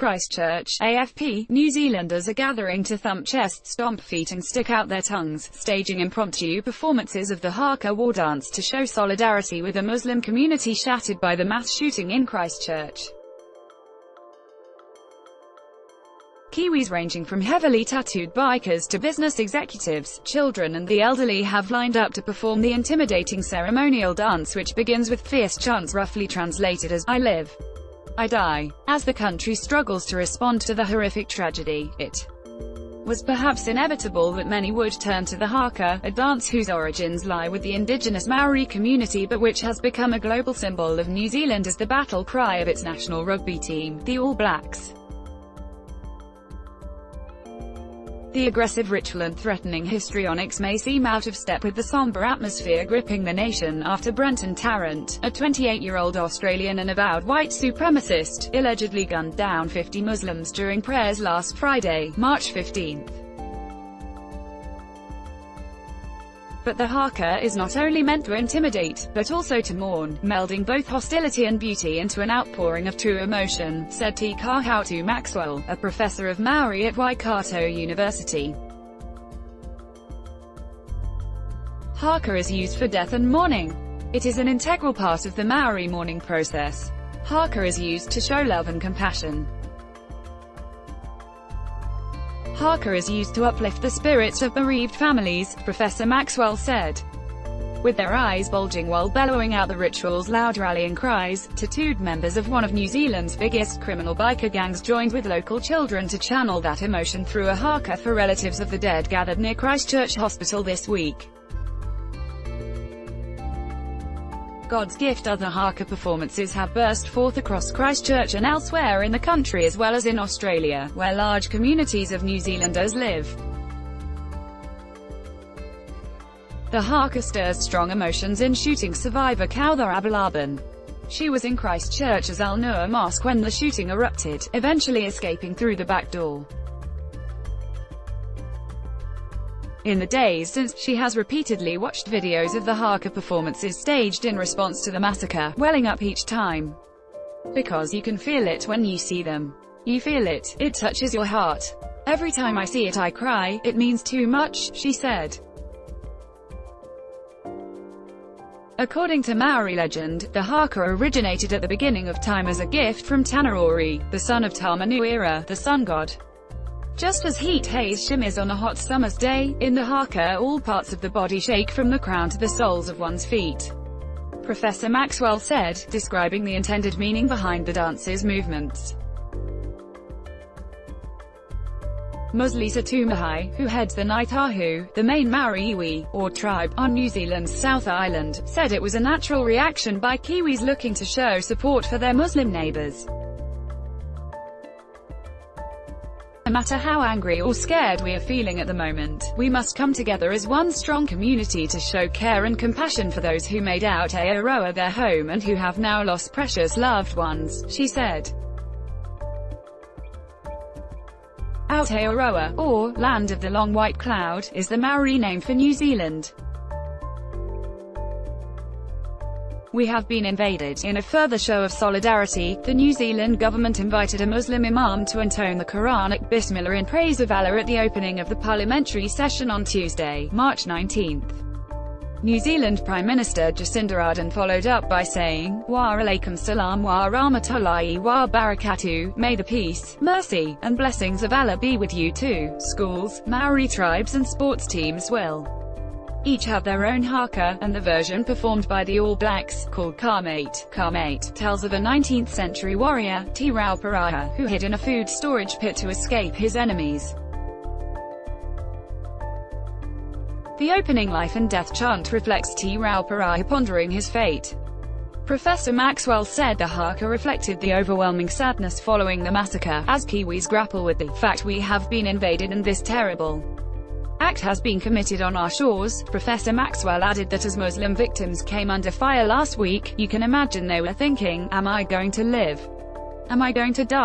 Christchurch, AFP, New Zealanders are gathering to thump chests, stomp feet and stick out their tongues, staging impromptu performances of the haka war dance to show solidarity with the Muslim community shattered by the mass shooting in Christchurch. Kiwis ranging from heavily tattooed bikers to business executives, children and the elderly have lined up to perform the intimidating ceremonial dance, which begins with fierce chants roughly translated as, "I live, I die." As the country struggles to respond to the horrific tragedy, it was perhaps inevitable that many would turn to the haka, a dance whose origins lie with the indigenous Maori community but which has become a global symbol of New Zealand as the battle cry of its national rugby team, the All Blacks. The aggressive ritual and threatening histrionics may seem out of step with the somber atmosphere gripping the nation after Brenton Tarrant, a 28-year-old Australian and avowed white supremacist, allegedly gunned down 50 Muslims during prayers last Friday, March 15. But the haka is not only meant to intimidate, but also to mourn, melding both hostility and beauty into an outpouring of true emotion, said Te Kahautu Maxwell, a professor of Maori at Waikato University. Haka is used for death and mourning. It is an integral part of the Maori mourning process. Haka is used to show love and compassion. Haka is used to uplift the spirits of bereaved families, Professor Maxwell said. With their eyes bulging while bellowing out the ritual's loud rallying cries, tattooed members of one of New Zealand's biggest criminal biker gangs joined with local children to channel that emotion through a haka for relatives of the dead gathered near Christchurch Hospital this week. God's gift. Other haka performances have burst forth across Christchurch and elsewhere in the country as well as in Australia, where large communities of New Zealanders live. The haka stirs strong emotions in shooting survivor Kautha Abalaban. She was in Christchurch's Al-Nur Mosque when the shooting erupted, eventually escaping through the back door. In the days since, she has repeatedly watched videos of the haka performances staged in response to the massacre, welling up each time. "Because you can feel it when you see them. You feel it, it touches your heart. Every time I see it I cry, it means too much," she said. According to Maori legend, the haka originated at the beginning of time as a gift from Tanarori, the son of Tamanuira, the sun god. Just as heat haze shimmers on a hot summer's day, in the haka all parts of the body shake from the crown to the soles of one's feet. Professor Maxwell said, describing the intended meaning behind the dance's movements. Muslisa Tumahai, who heads the Ngaitahu, the main Maori iwi, or tribe, on New Zealand's South Island, said it was a natural reaction by Kiwis looking to show support for their Muslim neighbours. No matter how angry or scared we are feeling at the moment, we must come together as one strong community to show care and compassion for those who made Aotearoa their home and who have now lost precious loved ones, she said. Aotearoa, or Land of the Long White Cloud, is the Maori name for New Zealand. "We have been invaded." In a further show of solidarity, the New Zealand government invited a Muslim imam to intone the Quranic Bismillah in praise of Allah at the opening of the parliamentary session on Tuesday, March 19. New Zealand Prime Minister Jacinda Ardern followed up by saying, "Wa alaikum salam wa rahmatullahi wa barakatuh, may the peace, mercy, and blessings of Allah be with you too." Schools, Maori tribes and sports teams will each have their own haka, and the version performed by the All Blacks, called Karmate, tells of a 19th-century warrior, Te Rauparaha, who hid in a food storage pit to escape his enemies. The opening life and death chant reflects Te Rauparaha pondering his fate. Professor Maxwell said the haka reflected the overwhelming sadness following the massacre, as Kiwis grapple with the fact we have been invaded and this terrible act has been committed on our shores. Professor Maxwell added that as Muslim victims came under fire last week, you can imagine they were thinking, "Am I going to live? Am I going to die?"